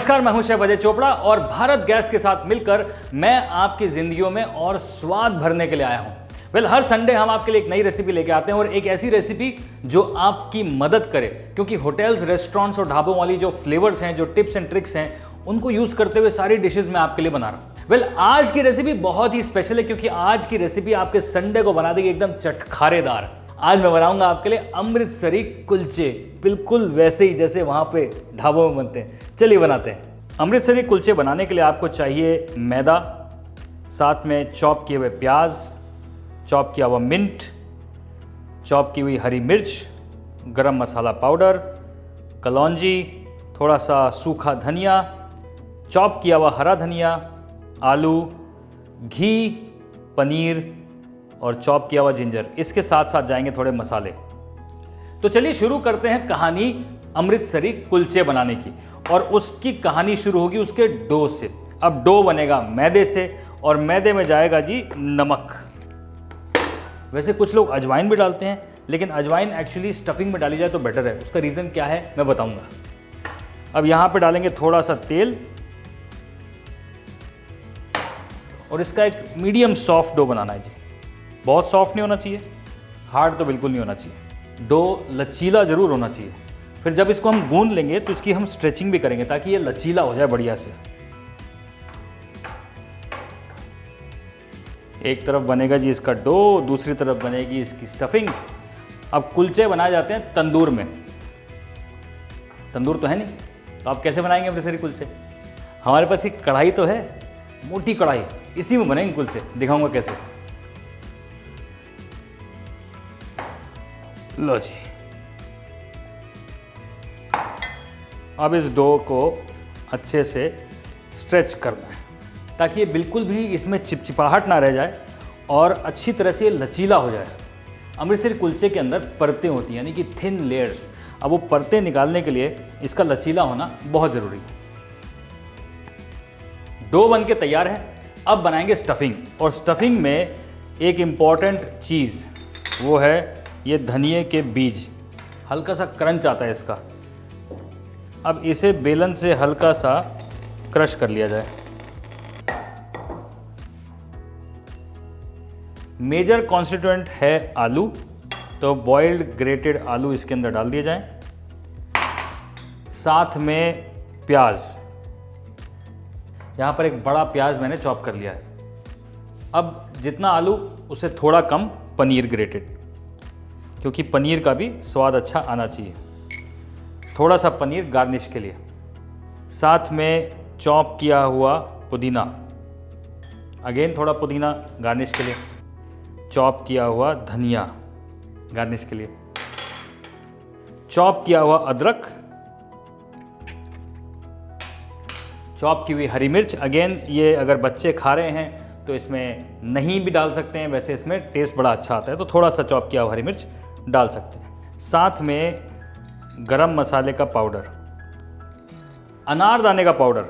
नमस्कार, मैं हूं शेफ अजय चोपड़ा और भारत गैस के साथ मिलकर मैं आपकी जिंदगियों में और स्वाद भरने के लिए आया हूं। हर संडे हम आपके लिए एक नई रेसिपी लेके आते हैं और एक ऐसी रेसिपी जो आपकी मदद करे, क्योंकि होटल्स, रेस्टोरेंट्स और ढाबों वाली जो फ्लेवर्स हैं, जो टिप्स एंड ट्रिक्स हैं, उनको यूज करते हुए सारी डिशेज मैं आपके लिए बना रहा हूं। आज की रेसिपी बहुत ही स्पेशल है, क्योंकि आज की रेसिपी आपके संडे को बना देगी एकदम चटखारेदार। आज मैं बनाऊंगा आपके लिए अमृतसरी कुलचे, बिल्कुल वैसे ही जैसे वहां पे ढाबों में बनते हैं। चलिए बनाते हैं। अमृतसरी कुलचे बनाने के लिए आपको चाहिए मैदा, साथ में चॉप किए हुए प्याज, चॉप किया हुआ मिंट, चॉप की हुई हरी मिर्च, गरम मसाला पाउडर, कलौंजी, थोड़ा सा सूखा धनिया, चॉप किया हुआ हरा धनिया, आलू, घी, पनीर और चॉप किया हुआ जिंजर। इसके साथ साथ जाएंगे थोड़े मसाले। तो चलिए शुरू करते हैं कहानी अमृतसरी कुलचे बनाने की, और उसकी कहानी शुरू होगी उसके डो से। अब डो बनेगा मैदे से, और मैदे में जाएगा जी नमक। वैसे कुछ लोग अजवाइन भी डालते हैं, लेकिन अजवाइन एक्चुअली स्टफिंग में डाली जाए तो बेटर है। उसका रीज़न क्या है मैं बताऊंगा। अब यहाँ पे डालेंगे थोड़ा सा तेल, और इसका एक मीडियम सॉफ्ट डो बनाना है जी। बहुत सॉफ्ट नहीं होना चाहिए, हार्ड तो बिल्कुल नहीं होना चाहिए। डो लचीला ज़रूर होना चाहिए। फिर जब इसको हम गूंद लेंगे तो इसकी हम स्ट्रेचिंग भी करेंगे ताकि ये लचीला हो जाए बढ़िया से। एक तरफ बनेगा जी इसका डो, दूसरी तरफ बनेगी इसकी स्टफिंग। अब कुलचे बनाए जाते हैं तंदूर में। तंदूर तो है नहीं, तो आप कैसे बनाएंगे अमृतसरी कुलचे? हमारे पास एक कढ़ाई तो है, मोटी कढ़ाई, इसी में बनेंगे कुलचे। दिखाऊंगा कैसे। लो जी, अब इस डो को अच्छे से स्ट्रेच करना है ताकि ये बिल्कुल भी इसमें चिपचिपाहट ना रह जाए और अच्छी तरह से लचीला हो जाए। अमृतसरी कुलचे के अंदर परतें होती हैं, यानी कि थिन लेयर्स। अब वो परतें निकालने के लिए इसका लचीला होना बहुत ज़रूरी है। डो बन के तैयार है। अब बनाएंगे स्टफिंग, और स्टफिंग में एक इम्पॉर्टेंट चीज़ वो है ये धनिए के बीज। हल्का सा क्रंच आता है इसका। अब इसे बेलन से हल्का सा क्रश कर लिया जाए। मेजर कॉन्स्टिट्यूएंट है आलू, तो बॉइल्ड ग्रेटेड आलू इसके अंदर डाल दिए जाएं। साथ में प्याज, यहाँ पर एक बड़ा प्याज मैंने चॉप कर लिया है। अब जितना आलू उससे थोड़ा कम पनीर ग्रेटेड, क्योंकि पनीर का भी स्वाद अच्छा आना चाहिए। थोड़ा सा पनीर गार्निश के लिए। साथ में चॉप किया हुआ पुदीना, अगेन थोड़ा पुदीना गार्निश के लिए। चॉप किया हुआ धनिया गार्निश के लिए। चॉप किया हुआ अदरक, चॉप की हुई हरी मिर्च। अगेन ये अगर बच्चे खा रहे हैं तो इसमें नहीं भी डाल सकते हैं, वैसे इसमें टेस्ट बड़ा अच्छा आता है, तो थोड़ा सा चॉप किया हुआ हरी मिर्च डाल सकते हैं। साथ में गरम मसाले का पाउडर, अनारदाने का पाउडर,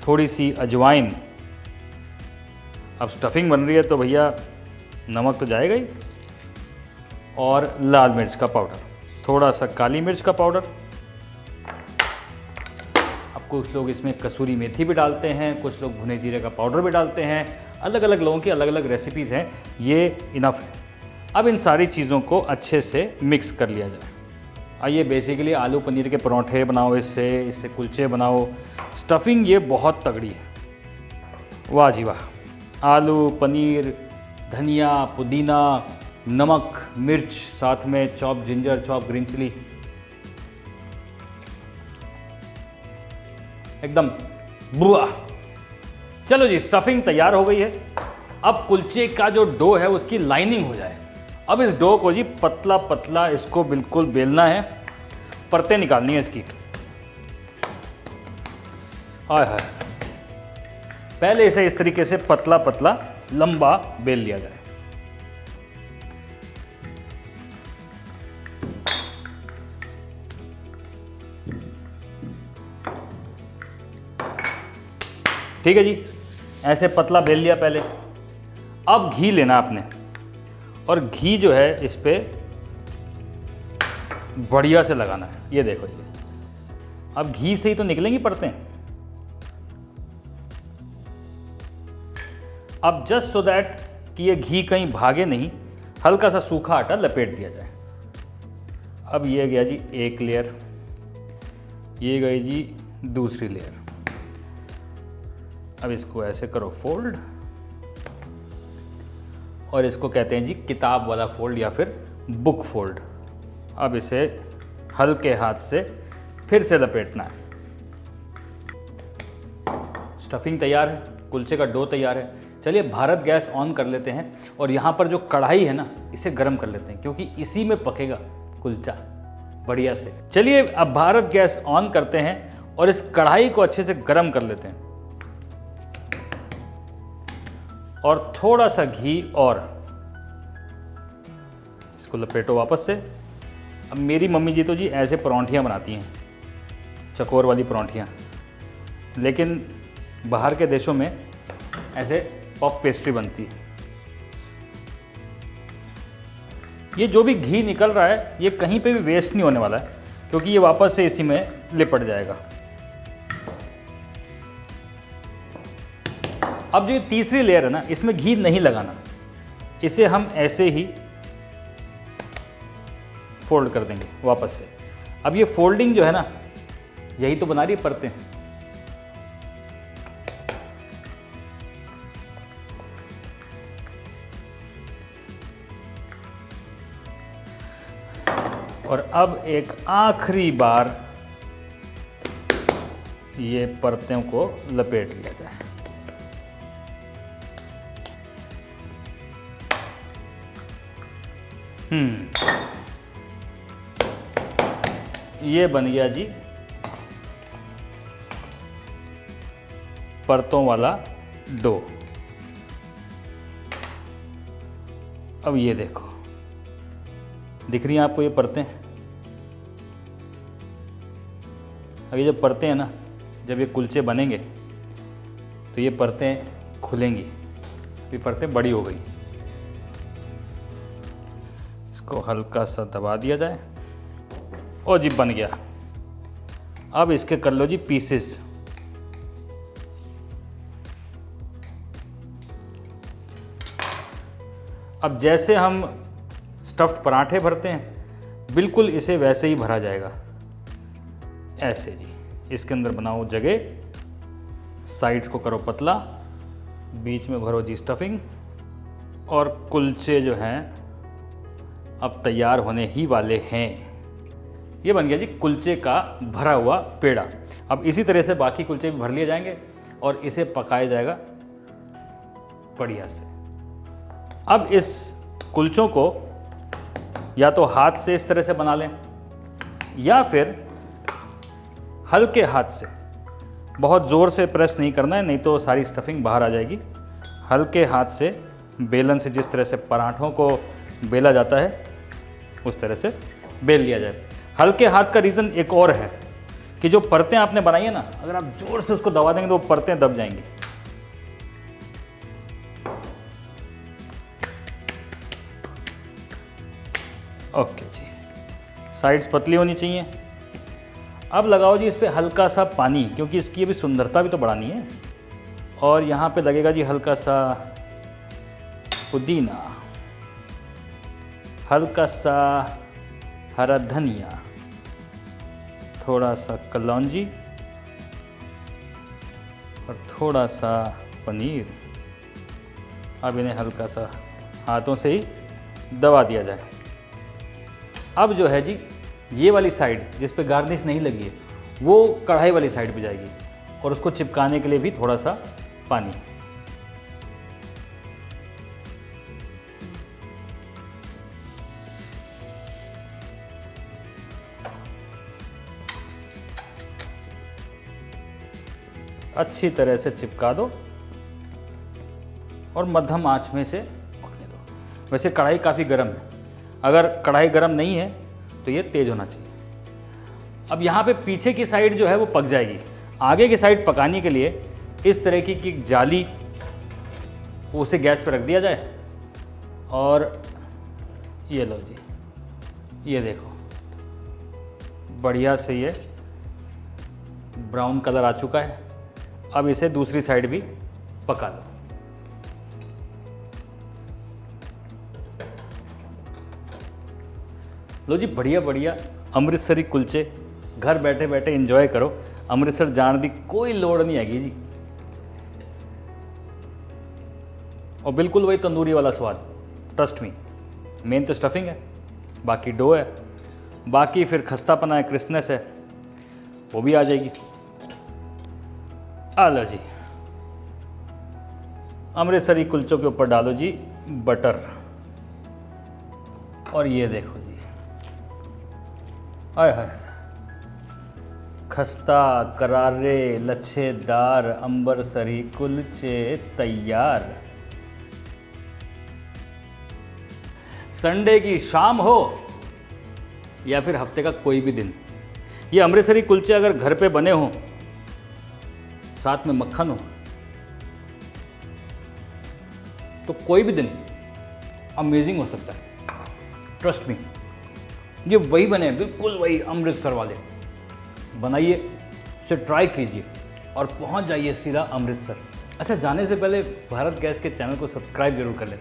थोड़ी सी अजवाइन। अब स्टफिंग बन रही है तो भैया नमक तो जाएगा ही, और लाल मिर्च का पाउडर, थोड़ा सा काली मिर्च का पाउडर। अब कुछ लोग इसमें कसूरी मेथी भी डालते हैं, कुछ लोग भुने जीरे का पाउडर भी डालते हैं। अलग अलग लोगों की अलग अलग रेसिपीज़ हैं, ये इनफ है। अब इन सारी चीज़ों को अच्छे से मिक्स कर लिया जाए। आइए, बेसिकली आलू पनीर के परोठे बनाओ, इससे कुलचे बनाओ। स्टफिंग ये बहुत तगड़ी है। वाह जी वाह। आलू, पनीर, धनिया, पुदीना, नमक, मिर्च, साथ में chop ginger, chop green chilli, एकदम बुआ। चलो जी, स्टफिंग तैयार हो गई है। अब कुलचे का जो डो है उसकी लाइनिंग हो जाए। अब इस डो को जी पतला पतला इसको बिल्कुल बेलना है, परतें निकालनी है इसकी। हाय हाय, पहले इसे इस तरीके से पतला पतला लंबा बेल लिया जाए। ठीक है जी, ऐसे पतला बेल लिया पहले। अब घी लेना आपने, और घी जो है इस पे बढ़िया से लगाना है। ये देखो जी, अब घी से ही तो निकलेंगी परतें। अब जस्ट सो दैट कि ये घी कहीं भागे नहीं, हल्का सा सूखा आटा लपेट दिया जाए। अब ये गया जी एक लेयर, ये गई जी दूसरी लेयर। अब इसको ऐसे करो फोल्ड, और इसको कहते हैं जी किताब वाला फोल्ड या फिर बुक फोल्ड। अब इसे हल्के हाथ से फिर से लपेटना है। स्टफिंग तैयार है, कुलचे का डो तैयार है। चलिए भारत गैस ऑन कर लेते हैं और यहाँ पर जो कढ़ाई है ना, इसे गर्म कर लेते हैं, क्योंकि इसी में पकेगा कुलचा बढ़िया से। चलिए अब भारत गैस ऑन करते हैं और इस कढ़ाई को अच्छे से गर्म कर लेते हैं, और थोड़ा सा घी और इसको लपेटो वापस से। अब मेरी मम्मी जी तो जी ऐसे परौंठियाँ बनाती हैं, चकोर वाली परौंठियाँ, लेकिन बाहर के देशों में ऐसे पफ पेस्ट्री बनती है। ये जो भी घी निकल रहा है ये कहीं पे भी वेस्ट नहीं होने वाला है, क्योंकि ये वापस से इसी में लिपट जाएगा। अब जो ये तीसरी लेयर है ना, इसमें घी नहीं लगाना, इसे हम ऐसे ही फोल्ड कर देंगे वापस से। अब ये फोल्डिंग जो है ना, यही तो बना रही है परतें। और अब एक आखिरी बार ये परतों को लपेट लिया जाए। ये बन गया जी परतों वाला डो। अब ये देखो, दिख रही हैं आपको ये परतें। अब ये जब परतें हैं ना, जब ये कुलचे बनेंगे तो ये परतें खुलेंगी। ये परतें बड़ी हो गई, इसको हल्का सा दबा दिया जाए और जी बन गया। अब इसके कर लो जी पीसेस। अब जैसे हम स्टफ्ड पराठे भरते हैं, बिल्कुल इसे वैसे ही भरा जाएगा। ऐसे जी, इसके अंदर बनाओ जगह, साइड्स को करो पतला, बीच में भरो जी स्टफिंग, और कुलचे जो हैं अब तैयार होने ही वाले हैं। ये बन गया जी कुलचे का भरा हुआ पेड़ा। अब इसी तरह से बाकी कुलचे भी भर लिए जाएंगे और इसे पकाया जाएगा बढ़िया से। अब इस कुलचों को या तो हाथ से इस तरह से बना लें, या फिर हल्के हाथ से, बहुत ज़ोर से प्रेस नहीं करना है, नहीं तो सारी स्टफिंग बाहर आ जाएगी। हल्के हाथ से बेलन से, जिस तरह से पराठों को बेला जाता है उस तरह से बेल लिया जाए। हल्के हाथ का रीज़न एक और है कि जो परतें आपने बनाई है ना, अगर आप ज़ोर से उसको दबा देंगे तो वो परतें दब जाएंगी। ओके जी, साइड्स पतली होनी चाहिए। अब लगाओ जी इस पर हल्का सा पानी, क्योंकि इसकी अभी सुंदरता भी तो बढ़ानी है। और यहाँ पे लगेगा जी हल्का सा पुदीना, हल्का सा हरा धनिया, थोड़ा सा कलौंजी और थोड़ा सा पनीर। अब इन्हें हल्का सा हाथों से ही दबा दिया जाए। अब जो है जी ये वाली साइड जिस पे गार्निश नहीं लगी है, वो कढ़ाई वाली साइड पे जाएगी, और उसको चिपकाने के लिए भी थोड़ा सा पानी। अच्छी तरह से चिपका दो और मध्यम आंच में से पकने दो। वैसे कढ़ाई काफ़ी गर्म है, अगर कढ़ाई गर्म नहीं है तो ये तेज़ होना चाहिए। अब यहाँ पे पीछे की साइड जो है वो पक जाएगी। आगे की साइड पकाने के लिए इस तरह की जाली, उसे गैस पर रख दिया जाए, और ये लो जी, ये देखो बढ़िया से ये ब्राउन कलर आ चुका है। अब इसे दूसरी साइड भी पका लो। लो जी, बढ़िया बढ़िया अमृतसरी कुलचे घर बैठे बैठे एंजॉय करो। अमृतसर जाने की कोई लोड़ नहीं हैगी जी। और बिल्कुल वही तंदूरी वाला स्वाद, ट्रस्ट मी। मेन तो स्टफिंग है, बाकी डो है, बाकी फिर खस्तापना है, क्रिस्पनेस है, वो भी आ जाएगी। आ लो जी, अमृतसरी कुलचों के ऊपर डालो जी बटर। और ये देखो जी, आय हाय, खस्ता करारे लच्छेदार अमृतसरी कुलचे तैयार। संडे की शाम हो या फिर हफ्ते का कोई भी दिन, ये अमृतसरी कुलचे अगर घर पे बने हों, साथ में मक्खन हो, तो कोई भी दिन अमेजिंग हो सकता है। ट्रस्ट मी, ये वही बने, बिल्कुल वही अमृतसर वाले। बनाइए, इसे ट्राई कीजिए और पहुंच जाइए सीधा अमृतसर। अच्छा, जाने से पहले भारत गैस के चैनल को सब्सक्राइब जरूर कर लें।